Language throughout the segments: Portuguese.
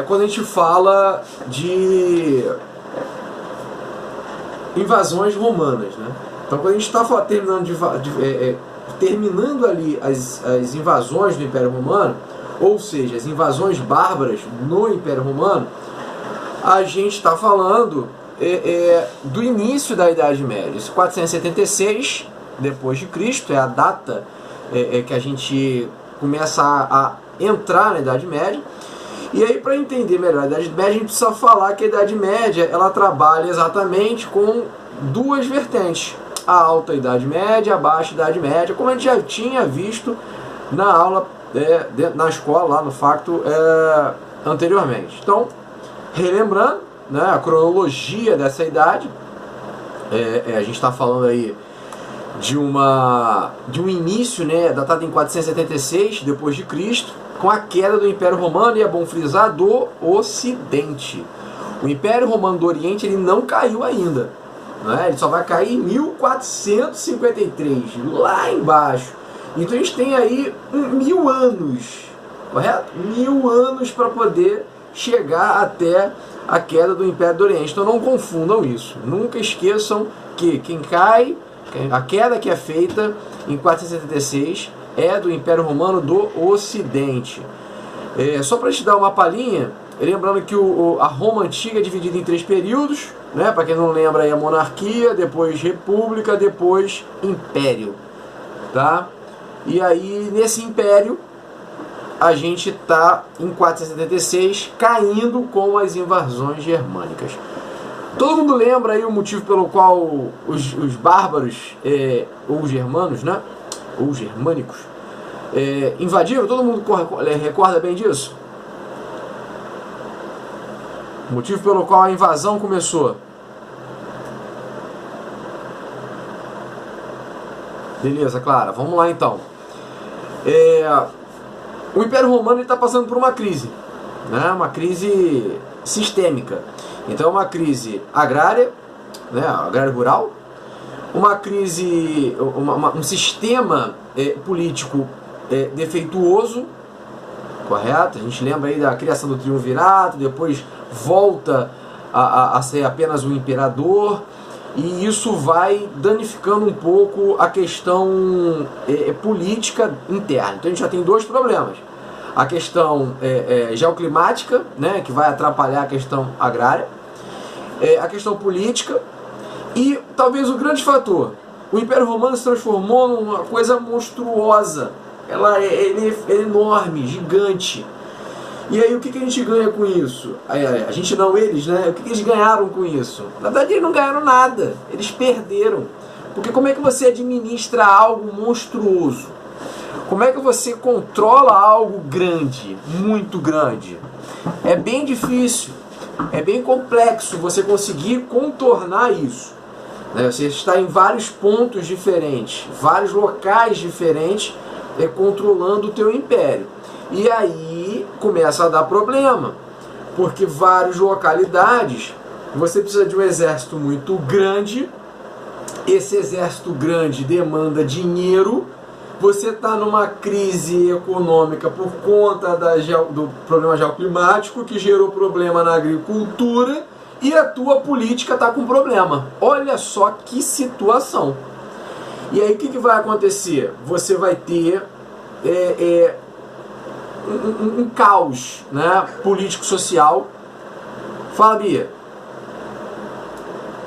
Quando a gente fala de invasões romanas, né? Então, quando a gente está terminando ali as invasões do Império Romano, ou seja, as invasões bárbaras no Império Romano, a gente está falando do início da Idade Média. Isso 476 depois de Cristo é a data que a gente começa a entrar na Idade Média. E aí, para entender melhor a Idade Média, a gente precisa falar que a Idade Média ela trabalha exatamente com duas vertentes: a Alta Idade Média, a Baixa Idade Média, como a gente já tinha visto na aula, na escola, lá no Facto, anteriormente. Então, relembrando, né, a cronologia dessa idade, a gente está falando aí de um início, né, datado em 476 depois de Cristo, com a queda do Império Romano, e é bom frisar, do Ocidente. O Império Romano do Oriente ele não caiu ainda, né? Ele só vai cair em 1453, lá embaixo. Então a gente tem aí 1000 anos, correto? 1000 anos para poder chegar até a queda do Império do Oriente. Então não confundam isso. Nunca esqueçam que quem cai, a queda que é feita em 476 é do Império Romano do Ocidente. Só para te dar uma palhinha, lembrando que a Roma Antiga é dividida em 3 períodos, né? Para quem não lembra, aí a monarquia, depois república, depois império, tá? E aí nesse império a gente está em 476 caindo com as invasões germânicas. Todo mundo lembra aí o motivo pelo qual os bárbaros, ou germanos, né? Ou germânicos, invadiram? Todo mundo recorda bem disso? O motivo pelo qual a invasão começou. Beleza, Clara, vamos lá então. O Império Romano está passando por uma crise, né? Uma crise sistêmica. Então é uma crise agrária, né? Agrária rural, uma crise, um sistema político defeituoso, correto? A gente lembra aí da criação do triunvirato, depois volta a ser apenas um imperador, e isso vai danificando um pouco a questão política interna. Então a gente já tem dois problemas: a questão geoclimática, né, que vai atrapalhar a questão agrária, a questão política, e talvez o grande fator: o Império Romano se transformou numa coisa monstruosa. Ele é enorme, gigante. E aí o que a gente ganha com isso? A gente não, eles, né? O que eles ganharam com isso? Na verdade eles não ganharam nada, eles perderam. Porque como é que você administra algo monstruoso? Como é que você controla algo grande, muito grande? É bem difícil, é bem complexo você conseguir contornar isso. Você está em vários pontos diferentes, vários locais diferentes, controlando o teu império. E aí começa a dar problema, porque várias localidades você precisa de um exército muito grande. Esse exército grande demanda dinheiro. Você está numa crise econômica por conta do problema geoclimático, que gerou problema na agricultura, e a tua política está com problema. Olha só que situação. E aí o que vai acontecer? Você vai ter um caos, né, político-social. Fala, Bia.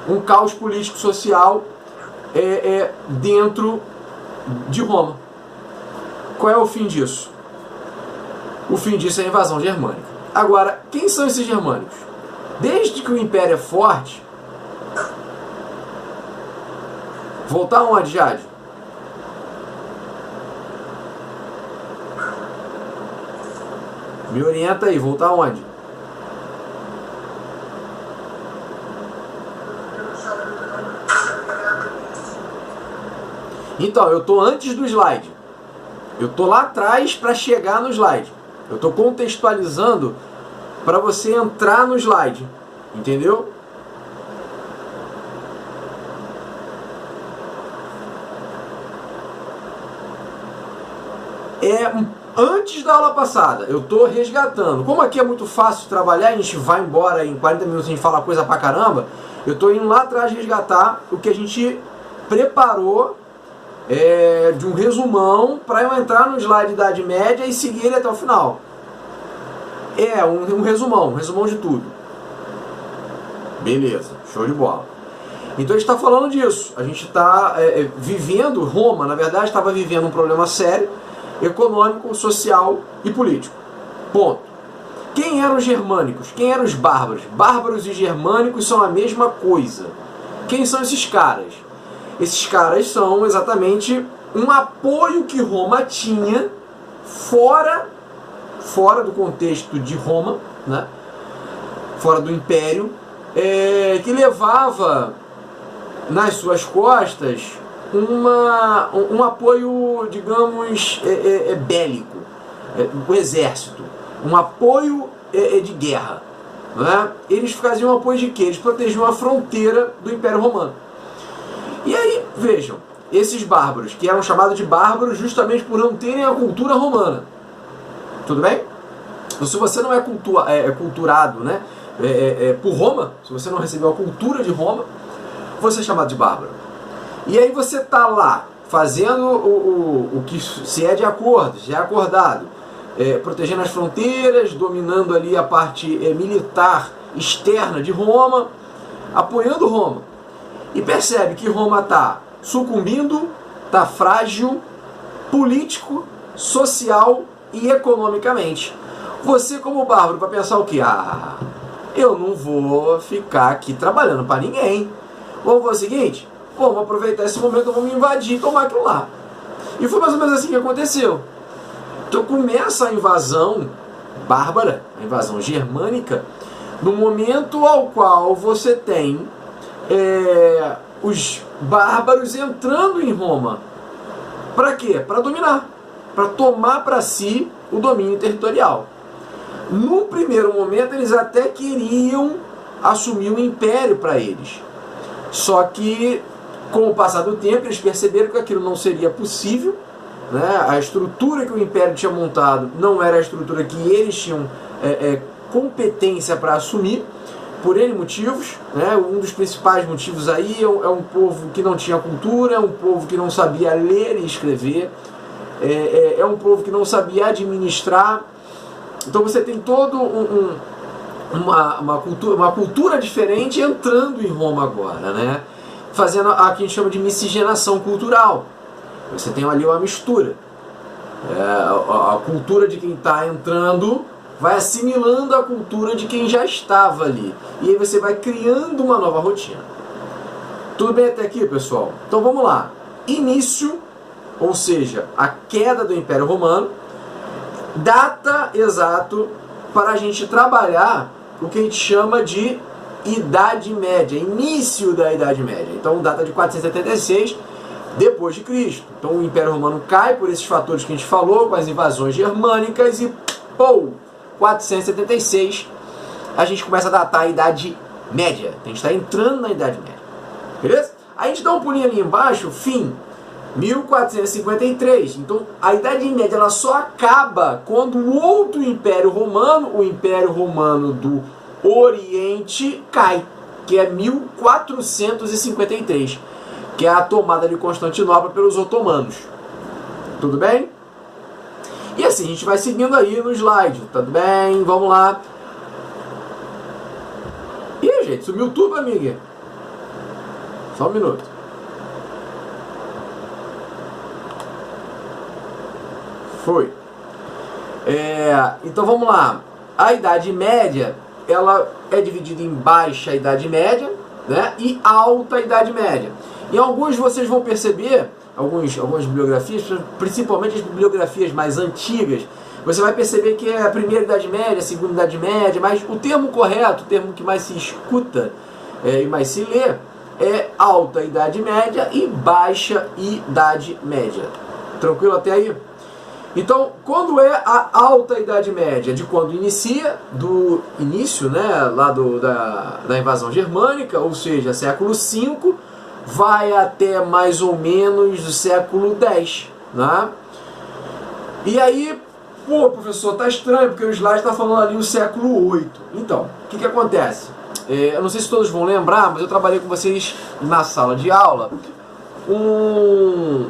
Um caos político-social dentro de Roma. Qual é o fim disso? O fim disso é a invasão germânica. Agora, quem são esses germânicos? Desde que o império é forte... Voltar onde, Jade? Me orienta aí, voltar onde? Então, eu estou antes do slide. Eu estou lá atrás para chegar no slide. Eu estou contextualizando para você entrar no slide. Entendeu? É antes da aula passada, eu estou resgatando. Como aqui é muito fácil de trabalhar, a gente vai embora em 40 minutos, a gente fala coisa pra caramba, eu estou indo lá atrás resgatar o que a gente preparou de um resumão para eu entrar no slide da Idade Média e seguir ele até o final. Um resumão de tudo. Beleza, show de bola. Então a gente está falando disso. A gente está vivendo, Roma, na verdade, estava vivendo um problema sério, econômico, social e político. Ponto. Quem eram os germânicos? Quem eram os bárbaros? Bárbaros e germânicos são a mesma coisa. Quem são esses caras? Esses caras são exatamente um apoio que Roma tinha fora do contexto de Roma, né? Fora do Império, que levava nas suas costas um apoio, digamos, bélico, o exército, um apoio de guerra. Né? Eles faziam apoio de quê? Eles protegiam a fronteira do Império Romano. E aí, vejam, esses bárbaros, que eram chamados de bárbaros justamente por não terem a cultura romana. Tudo bem? Então, se você não é culturado, né, por Roma, se você não recebeu a cultura de Roma, você é chamado de bárbaro. E aí você está lá, fazendo o que se é de acordo, se é acordado, protegendo as fronteiras, dominando ali a parte militar externa de Roma, apoiando Roma. E percebe que Roma está sucumbindo, está frágil, político, social e economicamente. Você como bárbaro vai pensar o quê? Eu não vou ficar aqui trabalhando para ninguém. Vamos fazer o seguinte? Vamos aproveitar esse momento, vamos invadir e tomar aquilo lá. E foi mais ou menos assim que aconteceu. Então começa a invasão bárbara, a invasão germânica, no momento ao qual você tem os bárbaros entrando em Roma. Para quê? Para dominar, para tomar para si o domínio territorial. No primeiro momento eles até queriam assumir o império para eles. Só que com o passar do tempo eles perceberam que aquilo não seria possível, né? A estrutura que o império tinha montado não era a estrutura que eles tinham competência para assumir, por N motivos, né? Um dos principais motivos aí é um povo que não tinha cultura, é um povo que não sabia ler e escrever, é um povo que não sabia administrar. Então você tem todo uma cultura diferente entrando em Roma agora, né? Fazendo a que a gente chama de miscigenação cultural. Você tem ali uma mistura. A cultura de quem está entrando vai assimilando a cultura de quem já estava ali. E aí você vai criando uma nova rotina. Tudo bem até aqui, pessoal? Então vamos lá. Início, ou seja, a queda do Império Romano, data exato para a gente trabalhar o que a gente chama de Idade Média, início da Idade Média. Então data de 476 depois de Cristo. Então o Império Romano cai por esses fatores que a gente falou, com as invasões germânicas e 476 a gente começa a datar a Idade Média. A gente está entrando na Idade Média. Beleza? Aí a gente dá um pulinho ali embaixo, fim 1453. Então a Idade Média ela só acaba quando o outro Império Romano, o Império Romano do Oriente, cai, que é 1453, que é a tomada de Constantinopla pelos otomanos. Tudo bem? E assim a gente vai seguindo aí no slide. Tudo bem? Vamos lá. Ih, gente, sumiu tudo, amiga. Só um minuto. Foi. Então vamos lá. A Idade Média, ela é dividida em Baixa Idade Média, né, e Alta Idade Média. Em alguns vocês vão perceber, algumas bibliografias, principalmente as bibliografias mais antigas, você vai perceber que é a primeira Idade Média, a segunda Idade Média, mas o termo correto, o termo que mais se escuta e mais se lê, é Alta Idade Média e Baixa Idade Média. Tranquilo até aí? Então, quando é a Alta Idade Média? De quando inicia, do início, né, lá da invasão germânica, ou seja, século V, vai até mais ou menos o século X. Né? E aí, Pô, professor, tá estranho, porque o slide está falando ali o século VIII. Então, o que acontece? Eu não sei se todos vão lembrar, mas eu trabalhei com vocês na sala de aula um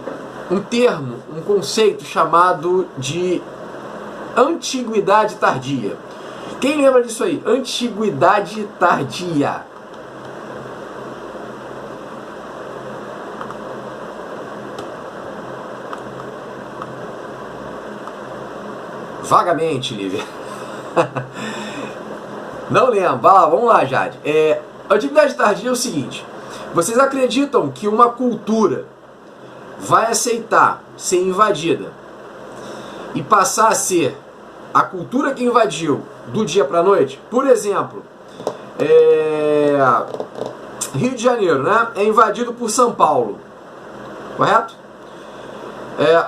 termo, um conceito chamado de antiguidade tardia. Quem lembra disso aí? Antiguidade tardia. Vagamente, Lívia. Não lembro. Vamos lá, Jade. Antiguidade tardia é o seguinte. Vocês acreditam que uma cultura vai aceitar ser invadida e passar a ser a cultura que invadiu do dia para a noite? Por exemplo, Rio de Janeiro, né? É invadido por São Paulo. Correto?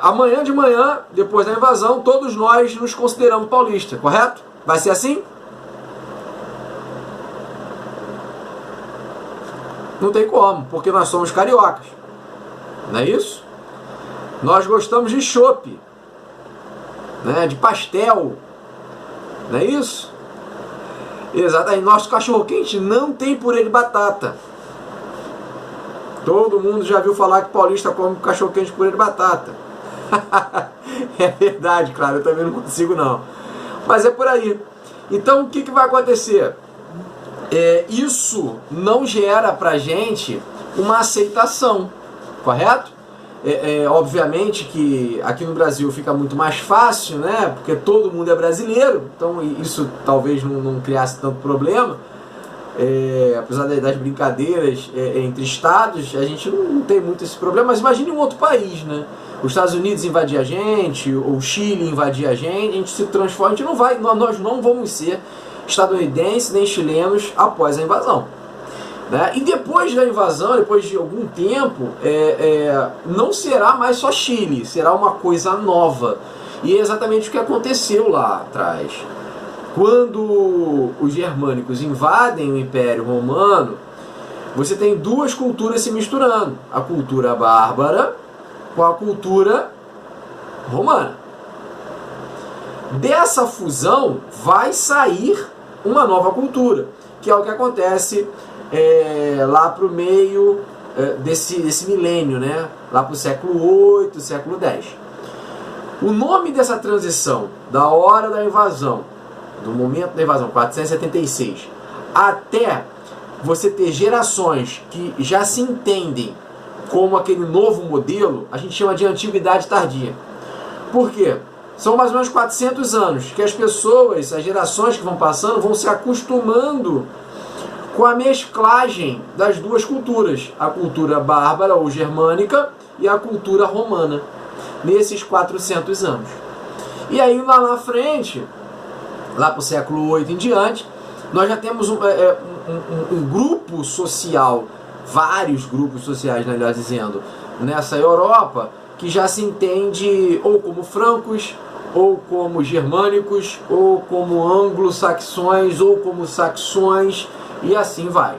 Amanhã de manhã, depois da invasão, todos nós nos consideramos paulistas, correto? Vai ser assim? Não tem como, porque nós somos cariocas. Não é isso? Nós gostamos de chopp, né? De pastel. Não é isso? Exatamente. Nosso cachorro-quente não tem purê de batata. Todo mundo já viu falar que paulista come cachorro-quente com purê de batata. É verdade, claro, eu também não consigo não. Mas é por aí. Então o que vai acontecer? Isso não gera pra gente uma aceitação, correto? Obviamente que aqui no Brasil fica muito mais fácil, né? Porque todo mundo é brasileiro, então isso talvez não criasse tanto problema. Apesar das brincadeiras entre estados, a gente não tem muito esse problema. Mas imagine um outro país, né? Os Estados Unidos invadir a gente, ou o Chile invadir a gente se transforma, a gente não vai, nós não vamos ser estadunidenses nem chilenos após a invasão, né? E depois da invasão, depois de algum tempo, não será mais só Chile, será uma coisa nova. E é exatamente o que aconteceu lá atrás. Quando os germânicos invadem o Império Romano, você tem duas culturas se misturando. A cultura bárbara com a cultura romana. Dessa fusão vai sair uma nova cultura, que é o que acontece lá para o meio desse milênio, né? Lá para o século VIII, século X. O nome dessa transição, da hora da invasão, do momento da invasão, 476, até você ter gerações que já se entendem como aquele novo modelo, a gente chama de antiguidade tardia. Por quê? São mais ou menos 400 anos que as pessoas, as gerações que vão passando, vão se acostumando com a mesclagem das duas culturas, a cultura bárbara ou germânica e a cultura romana, nesses 400 anos. E aí lá na frente, lá para o século VIII em diante, nós já temos um grupo social, vários grupos sociais, melhor dizendo, nessa Europa, que já se entende ou como francos, ou como germânicos, ou como anglo-saxões, ou como saxões, e assim vai.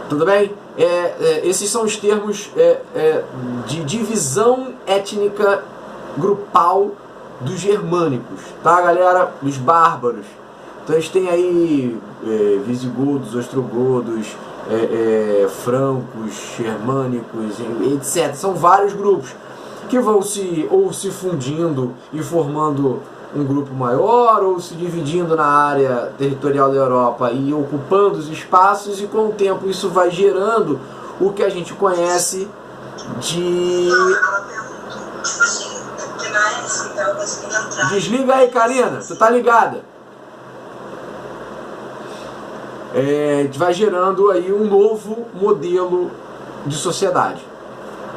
Tudo bem? Esses são os termos de divisão étnica grupal dos germânicos, tá, galera? Dos bárbaros. Então a gente tem aí visigodos, ostrogodos, francos, germânicos, etc. São vários grupos que vão se fundindo e formando um grupo maior, ou se dividindo na área territorial da Europa e ocupando os espaços, e com o tempo isso vai gerando o que a gente conhece de... Desliga aí, Karina, tu tá ligada? Vai gerando aí um novo modelo de sociedade.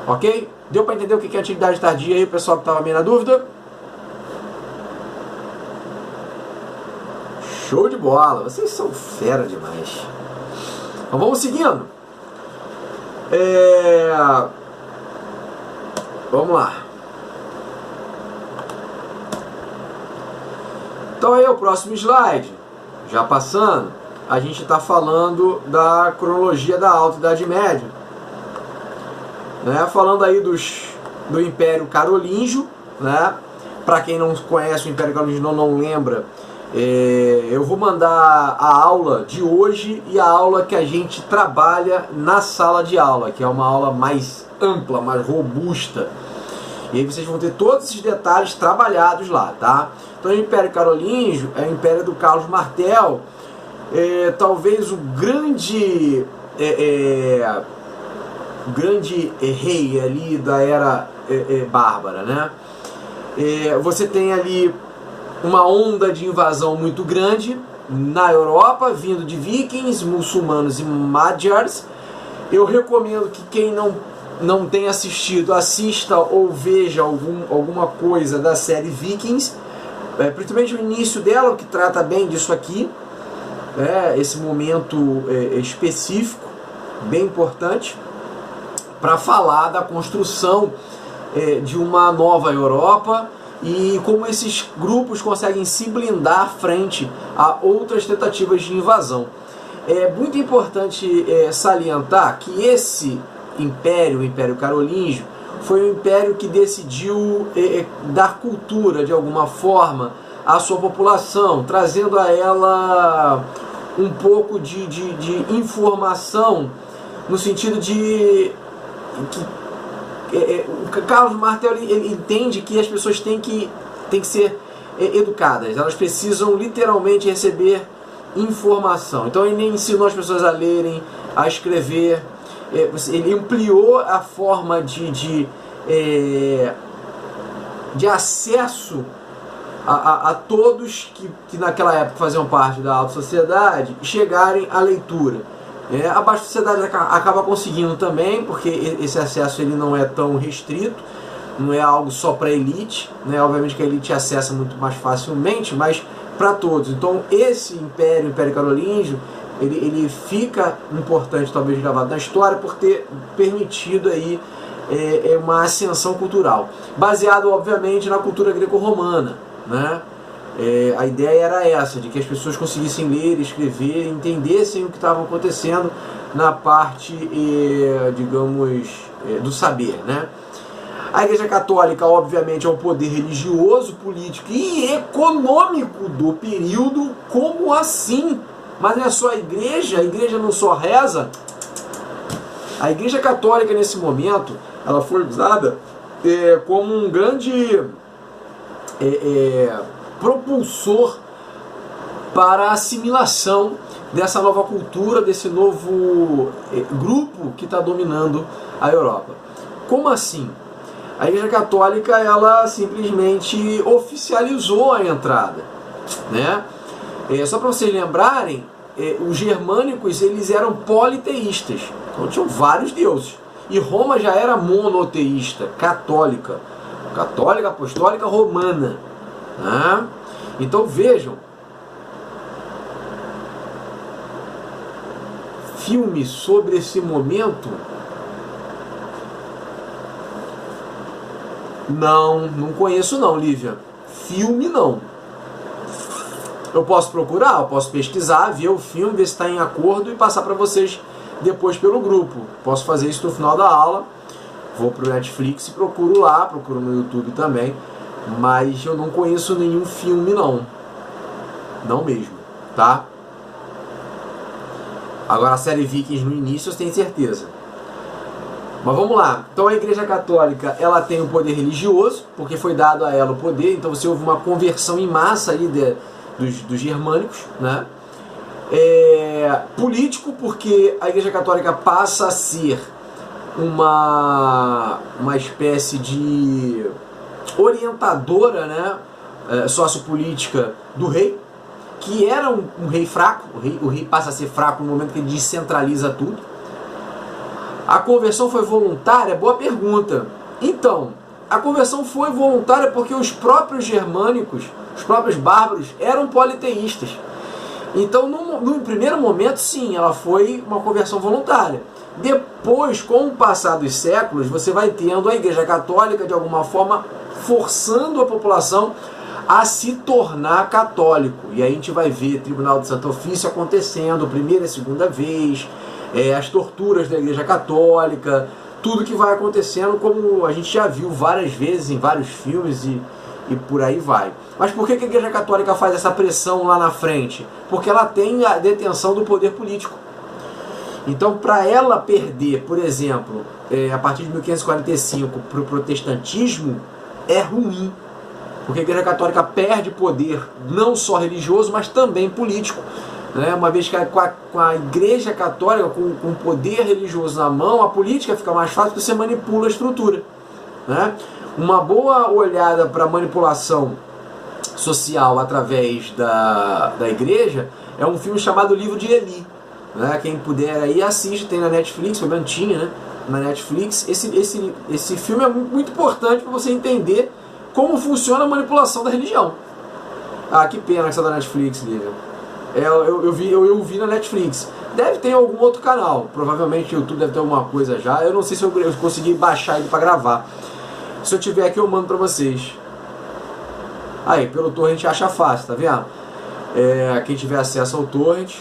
Ok? Deu para entender o que é antiguidade tardia aí, o pessoal que estava meio na dúvida? Show de bola! Vocês são fera demais. Então vamos seguindo. Vamos lá. Então aí o próximo slide, já passando, a gente está falando da cronologia da Alta Idade Média, né? Falando aí do Império Carolíngio, né? Para quem não conhece o Império Carolingino, não lembra, eu vou mandar a aula de hoje e a aula que a gente trabalha na sala de aula, que é uma aula mais ampla, mais robusta. E aí vocês vão ter todos esses detalhes trabalhados lá, tá? Então o Império Carolíngio é o Império do Carlos Martel, talvez o grande rei ali da era bárbara, né? Você tem ali uma onda de invasão muito grande na Europa, vindo de vikings, muçulmanos e magyars. Eu recomendo que quem não tem assistido, assista ou veja alguma coisa da série Vikings, principalmente o início dela, que trata bem disso aqui, esse momento específico, bem importante, para falar da construção de uma nova Europa e como esses grupos conseguem se blindar frente a outras tentativas de invasão. É muito importante salientar que esse império, o Império Carolíngio, foi um império que decidiu dar cultura de alguma forma à sua população, trazendo a ela um pouco de informação, no sentido de que o Carlos Martel ele entende que as pessoas têm que ser educadas, elas precisam literalmente receber informação. Então ele ensinou as pessoas a lerem, a escrever, ele ampliou a forma de acesso a todos que naquela época faziam parte da alta sociedade chegarem à leitura. A baixa sociedade acaba conseguindo também, porque esse acesso ele não é tão restrito, não é algo só para a elite, né? Obviamente que a elite acessa muito mais facilmente, mas para todos. Então esse império, o Império Carolíngio, ele fica importante, talvez gravado na história, por ter permitido aí uma ascensão cultural, baseado obviamente na cultura greco-romana, né? A ideia era essa, de que as pessoas conseguissem ler, escrever, entendessem o que estava acontecendo na parte, digamos, do saber, né? A Igreja Católica, obviamente, é um poder religioso, político e econômico do período. Como assim? Mas não é só a igreja não só reza. A Igreja Católica, nesse momento, ela foi usada como um grande propulsor para a assimilação dessa nova cultura, desse novo grupo que está dominando a Europa. Como assim? A Igreja Católica, ela simplesmente oficializou a entrada, né? Só para vocês lembrarem, os germânicos eles eram politeístas, então tinham vários deuses. E Roma já era monoteísta, católica, apostólica, romana. Né? Então vejam, filme sobre esse momento, não conheço não, Lívia. Filme não. Eu posso procurar, eu posso pesquisar, ver o filme, ver se está em acordo e passar para vocês depois pelo grupo. Posso fazer isso no final da aula. Vou pro Netflix e procuro lá, procuro no YouTube também. Mas eu não conheço nenhum filme não. Não mesmo, tá? Agora a série Vikings no início eu tenho certeza. Mas vamos lá. Então a Igreja Católica, ela tem um poder religioso, porque foi dado a ela o poder. Então você houve uma conversão em massa aí dos germânicos, né? Político, porque a Igreja Católica passa a ser uma espécie de orientadora, né, sociopolítica do rei, que era um rei fraco. O rei passa a ser fraco no momento que ele descentraliza tudo. A conversão foi voluntária? Boa pergunta. Então, a conversão foi voluntária porque os próprios germânicos, os próprios bárbaros, eram politeístas. Então, no primeiro momento, sim, ela foi uma conversão voluntária. Depois, com o passar dos séculos, você vai tendo a Igreja Católica, de alguma forma, forçando a população a se tornar católico. E aí a gente vai ver Tribunal de Santo Ofício acontecendo, primeira e segunda vez, as torturas da Igreja Católica, tudo que vai acontecendo, como a gente já viu várias vezes em vários filmes e por aí vai. Mas por que a Igreja Católica faz essa pressão lá na frente? Porque ela tem a detenção do poder político. Então, para ela perder, por exemplo, a partir de 1545 para o protestantismo, é ruim. Porque a Igreja Católica perde poder não só religioso, mas também político. Né? Uma vez que com a Igreja Católica, com o poder religioso na mão, a política fica mais fácil porque você manipula a estrutura. Né? Uma boa olhada para a manipulação social através da Igreja é um filme chamado Livro de Eli. Né? Quem puder aí assiste, tem na Netflix, pelo menos tinha, né? Na Netflix. Esse filme é muito importante para você entender como funciona a manipulação da religião. Ah, que pena que você tá na Netflix, Lívia. Eu vi na Netflix. Deve ter algum outro canal. Provavelmente o YouTube deve ter alguma coisa já. Eu não sei se eu consegui baixar ele para gravar. Se eu tiver aqui eu mando para vocês. Aí, pelo torrent acha fácil, tá vendo? Quem tiver acesso ao torrent.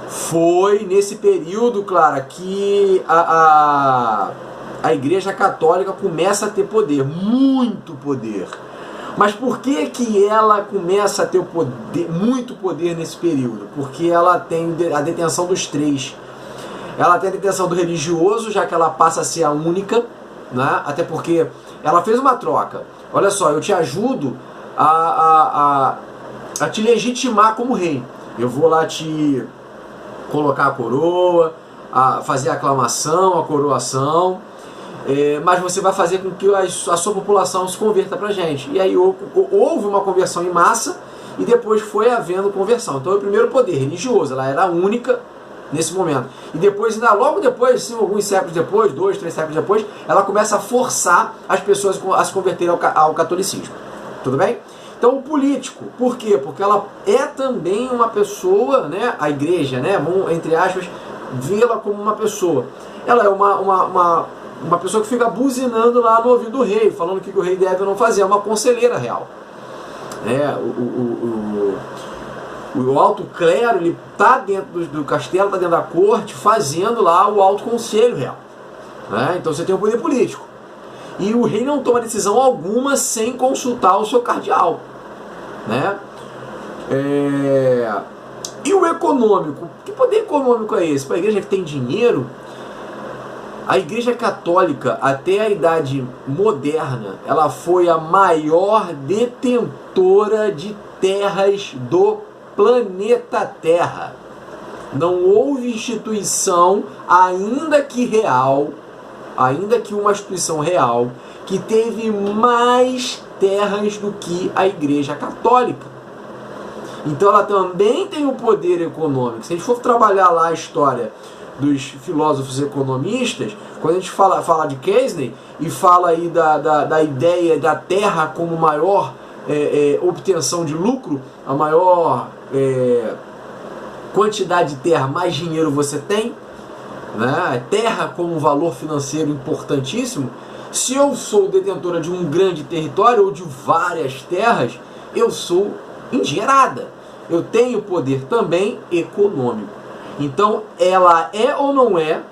Foi nesse período, Clara, que a Igreja Católica começa a ter poder, muito poder. Mas por que ela começa a ter muito poder nesse período? Porque ela tem a detenção dos três. Ela tem a detenção do religioso, já que ela passa a ser a única, né? Até porque ela fez uma troca. Olha só, eu te ajudo a te legitimar como rei. Eu vou lá te colocar a coroa, fazer a aclamação, a coroação, mas você vai fazer com que a sua população se converta pra gente. E aí houve uma conversão em massa e depois foi havendo conversão. Então o primeiro poder religioso, ela era única nesse momento. E depois, ainda logo depois, assim, alguns séculos depois, 2, 3 séculos depois, ela começa a forçar as pessoas a se converterem ao catolicismo. Tudo bem? Então o político, por quê? Porque ela é também uma pessoa, né? A igreja, né? Vamos, entre aspas, vê-la como uma pessoa. Ela é uma pessoa que fica buzinando lá no ouvido do rei, falando o que o rei deve ou não fazer. É uma conselheira real. O alto clero, ele está dentro do castelo, está dentro da corte, fazendo lá o alto conselho real. Né? Então você tem o poder político. E o rei não toma decisão alguma sem consultar o seu cardeal. Né? E o econômico? Que poder econômico é esse? Para a igreja que tem dinheiro, a Igreja Católica, até a Idade Moderna, ela foi a maior detentora de terras do planeta Terra. Não houve instituição, ainda que uma instituição real, que teve mais terras do que a Igreja Católica. Então ela também tem o poder econômico. Se a gente for trabalhar lá a história dos filósofos economistas, quando a gente fala de Keynes e fala aí da ideia da terra como maior obtenção de lucro, a maior quantidade de terra, mais dinheiro você tem, né? Terra como um valor financeiro importantíssimo. Se eu sou detentora de um grande território ou de várias terras, eu sou endinheirada. Eu tenho poder também econômico. Então, ela é ou não é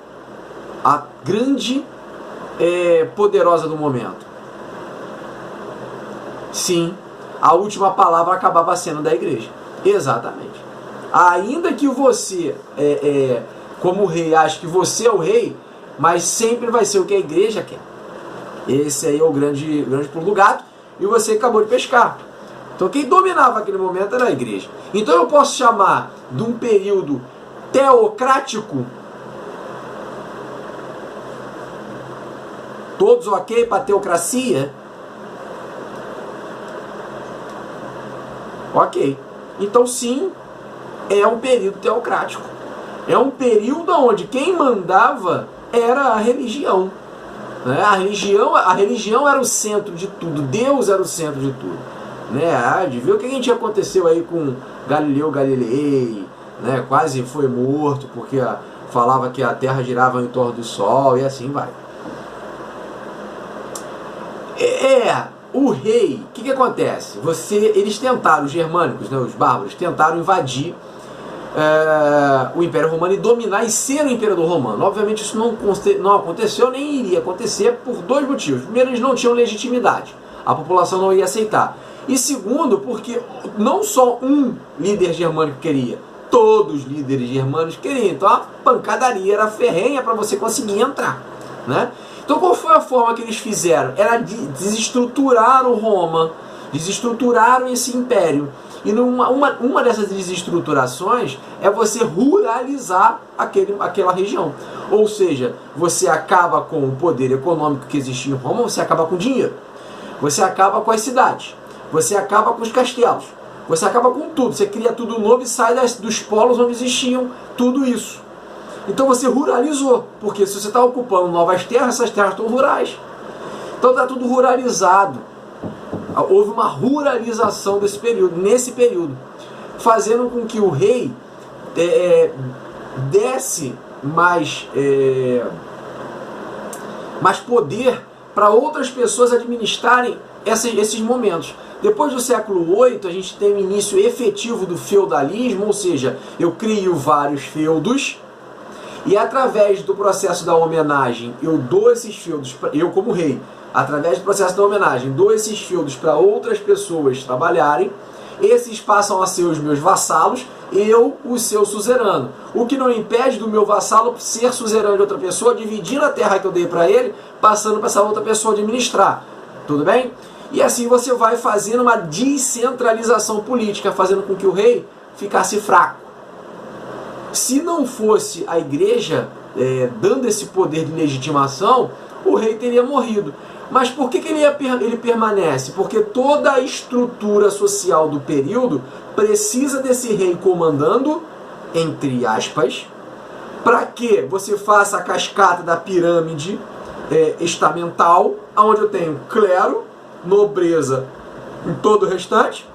a grande poderosa do momento? Sim, a última palavra acabava sendo da igreja. Exatamente. Ainda que você, como rei, ache que você é o rei, mas sempre vai ser o que a igreja quer. Esse aí é o grande pulo do gato, e você acabou de pescar. Então quem dominava aquele momento era a igreja. Então eu posso chamar de um período teocrático? Todos ok para teocracia? Ok. Então sim, é um período teocrático. É um período onde quem mandava era a religião. Né? A religião era o centro de tudo. Deus era o centro de tudo. Né? De ver o que aconteceu aí com Galileu Galilei, né? Quase foi morto porque falava que a Terra girava em torno do Sol e assim vai. O rei, o que acontece? Eles tentaram, os germânicos, né, os bárbaros, tentaram invadir o Império Romano e dominar e ser o imperador romano. Obviamente isso não aconteceu, nem iria acontecer por dois motivos. Primeiro, eles não tinham legitimidade, a população não ia aceitar. E segundo, porque não só um líder germânico queria, todos os líderes germânicos queriam. Então a pancadaria era ferrenha para você conseguir entrar, né? Então qual foi a forma que eles fizeram? Era desestruturar o Roma, desestruturaram esse império. E uma dessas desestruturações é você ruralizar aquela região. Ou seja, você acaba com o poder econômico que existia em Roma, você acaba com o dinheiro. Você acaba com as cidades. Você acaba com os castelos. Você acaba com tudo. Você cria tudo novo e sai dos polos onde existiam tudo isso. Então você ruralizou. Porque se você está ocupando novas terras, essas terras estão rurais. Então está tudo ruralizado. Houve uma ruralização nesse período, fazendo com que o rei desse mais poder para outras pessoas administrarem esses momentos. Depois do século VIII, a gente tem o início efetivo do feudalismo, ou seja, eu crio vários feudos e através do processo da homenagem eu dou esses feudos, eu como rei, através do processo da homenagem, dou esses feudos para outras pessoas trabalharem, esses passam a ser os meus vassalos, eu o seu suzerano. O que não impede do meu vassalo ser suzerano de outra pessoa, dividindo a terra que eu dei para ele, passando para essa outra pessoa administrar. Tudo bem? E assim você vai fazendo uma descentralização política, fazendo com que o rei ficasse fraco. Se não fosse a igreja dando esse poder de legitimação, o rei teria morrido. Mas por que ele permanece? Porque toda a estrutura social do período precisa desse rei comandando, entre aspas, para que você faça a cascata da pirâmide estamental, onde eu tenho clero, nobreza e todo o restante,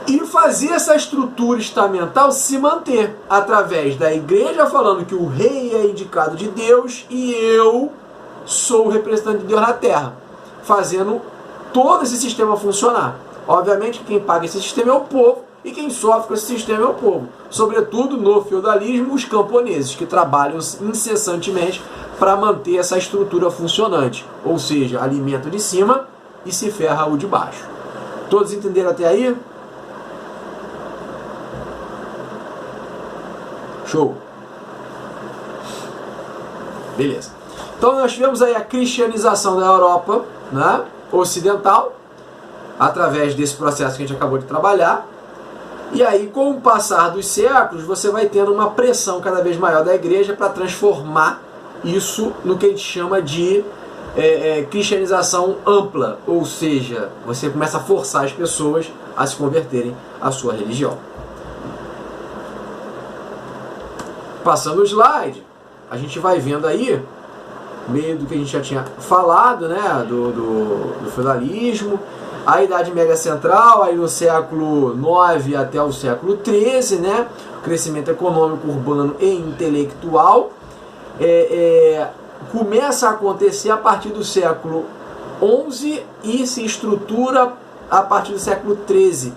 e fazer essa estrutura estamental se manter através da igreja falando que o rei é indicado de Deus e eu sou o representante de Deus na terra, fazendo todo esse sistema funcionar. Obviamente quem paga esse sistema é o povo e quem sofre com esse sistema é o povo. Sobretudo no feudalismo, os camponeses, que trabalham incessantemente para manter essa estrutura funcionante. Ou seja, alimenta o de cima e se ferra o de baixo. Todos entenderam até aí? Show! Beleza. Então nós tivemos aí a cristianização da Europa, né, ocidental, através desse processo que a gente acabou de trabalhar. E aí, com o passar dos séculos, você vai tendo uma pressão cada vez maior da igreja para transformar isso no que a gente chama de cristianização ampla. Ou seja, você começa a forçar as pessoas a se converterem à sua religião. Passando o slide, a gente vai vendo aí, meio do que a gente já tinha falado, né, do feudalismo, a Idade Média Central, aí no século IX até o século XIII, né, o crescimento econômico, urbano e intelectual, começa a acontecer a partir do século XI e se estrutura a partir do século XIII,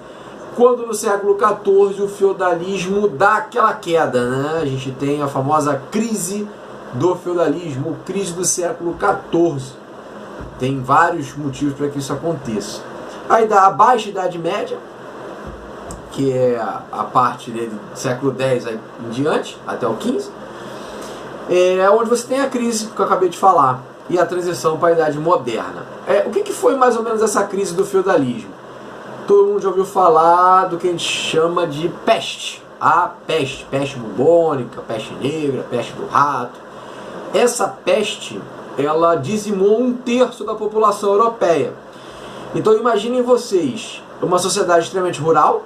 quando no século XIV o feudalismo dá aquela queda, né, a gente tem a famosa crise do feudalismo, crise do século XIV. Tem vários motivos para que isso aconteça. Aí dá a Baixa Idade Média, que é a parte do século X aí em diante, até o XV, onde você tem a crise que eu acabei de falar, e a transição para a Idade Moderna. O que foi mais ou menos essa crise do feudalismo? Todo mundo já ouviu falar do que a gente chama de peste. A peste, peste bubônica, peste negra, peste do rato. Essa peste, ela dizimou 1/3 da população europeia. Então imaginem vocês, uma sociedade extremamente rural,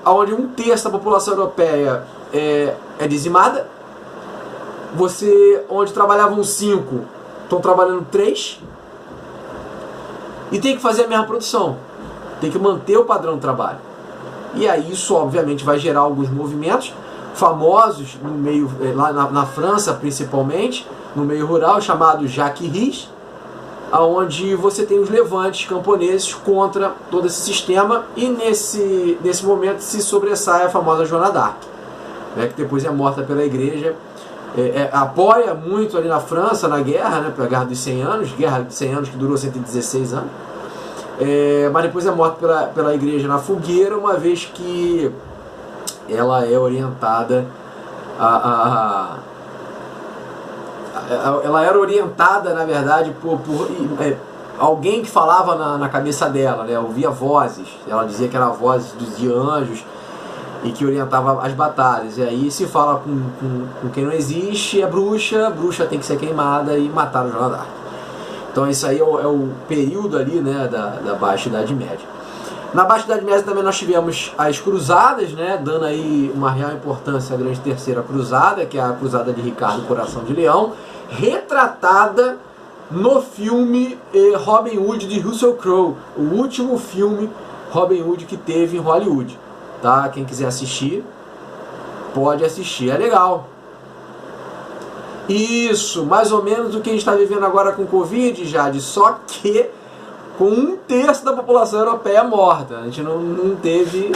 onde 1/3 da população europeia é dizimada, onde trabalhavam 5, estão trabalhando 3, e tem que fazer a mesma produção, tem que manter o padrão de trabalho. E aí isso obviamente vai gerar alguns movimentos famosos no meio, lá na França principalmente, no meio rural, chamado jacquerie, onde você tem os levantes camponeses contra todo esse sistema, e nesse momento se sobressai a famosa Joana d'Arc, né, que depois é morta pela igreja, apoia muito ali na França, na guerra, né, pela Guerra dos 100 Anos, Guerra de 100 Anos que durou 116 anos, mas depois é morta pela igreja na fogueira, uma vez que ela é orientada ela era orientada, na verdade, por alguém que falava na cabeça dela, né? Ouvia vozes. Ela dizia que eram vozes de anjos e que orientava as batalhas. E aí se fala com quem não existe, é bruxa, bruxa tem que ser queimada, e mataram Joana d'Arc. Então isso aí é o período ali, né, da Baixa Idade Média. Na Baixa Idade Média também nós tivemos as cruzadas, né, dando aí uma real importância à grande terceira cruzada, que é a cruzada de Ricardo Coração de Leão, retratada no filme Robin Hood de Russell Crowe, o último filme Robin Hood que teve em Hollywood. Tá? Quem quiser assistir, pode assistir, é legal. Isso, mais ou menos o que a gente está vivendo agora com Covid, Jade, só que com 1/3 da população europeia morta. A gente não teve,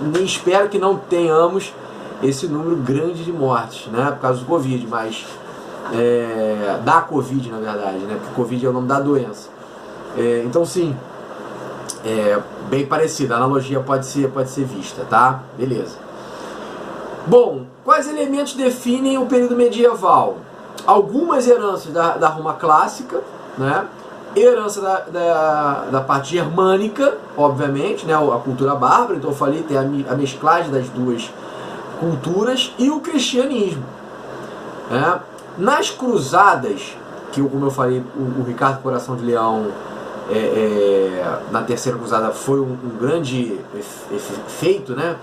nem espero que não tenhamos esse número grande de mortes, né, por causa do Covid, mas da Covid, na verdade, né, porque Covid é o nome da doença. Então sim, bem parecida, a analogia pode ser vista, tá? Beleza. Bom, quais elementos definem o período medieval? Algumas heranças da Roma clássica, né? Herança da parte germânica, obviamente, né? A cultura bárbara, então eu falei, tem a mesclagem das duas culturas, e o cristianismo, né? Nas cruzadas, que como eu falei, o Ricardo Coração de Leão, na terceira cruzada foi um grande feito, né?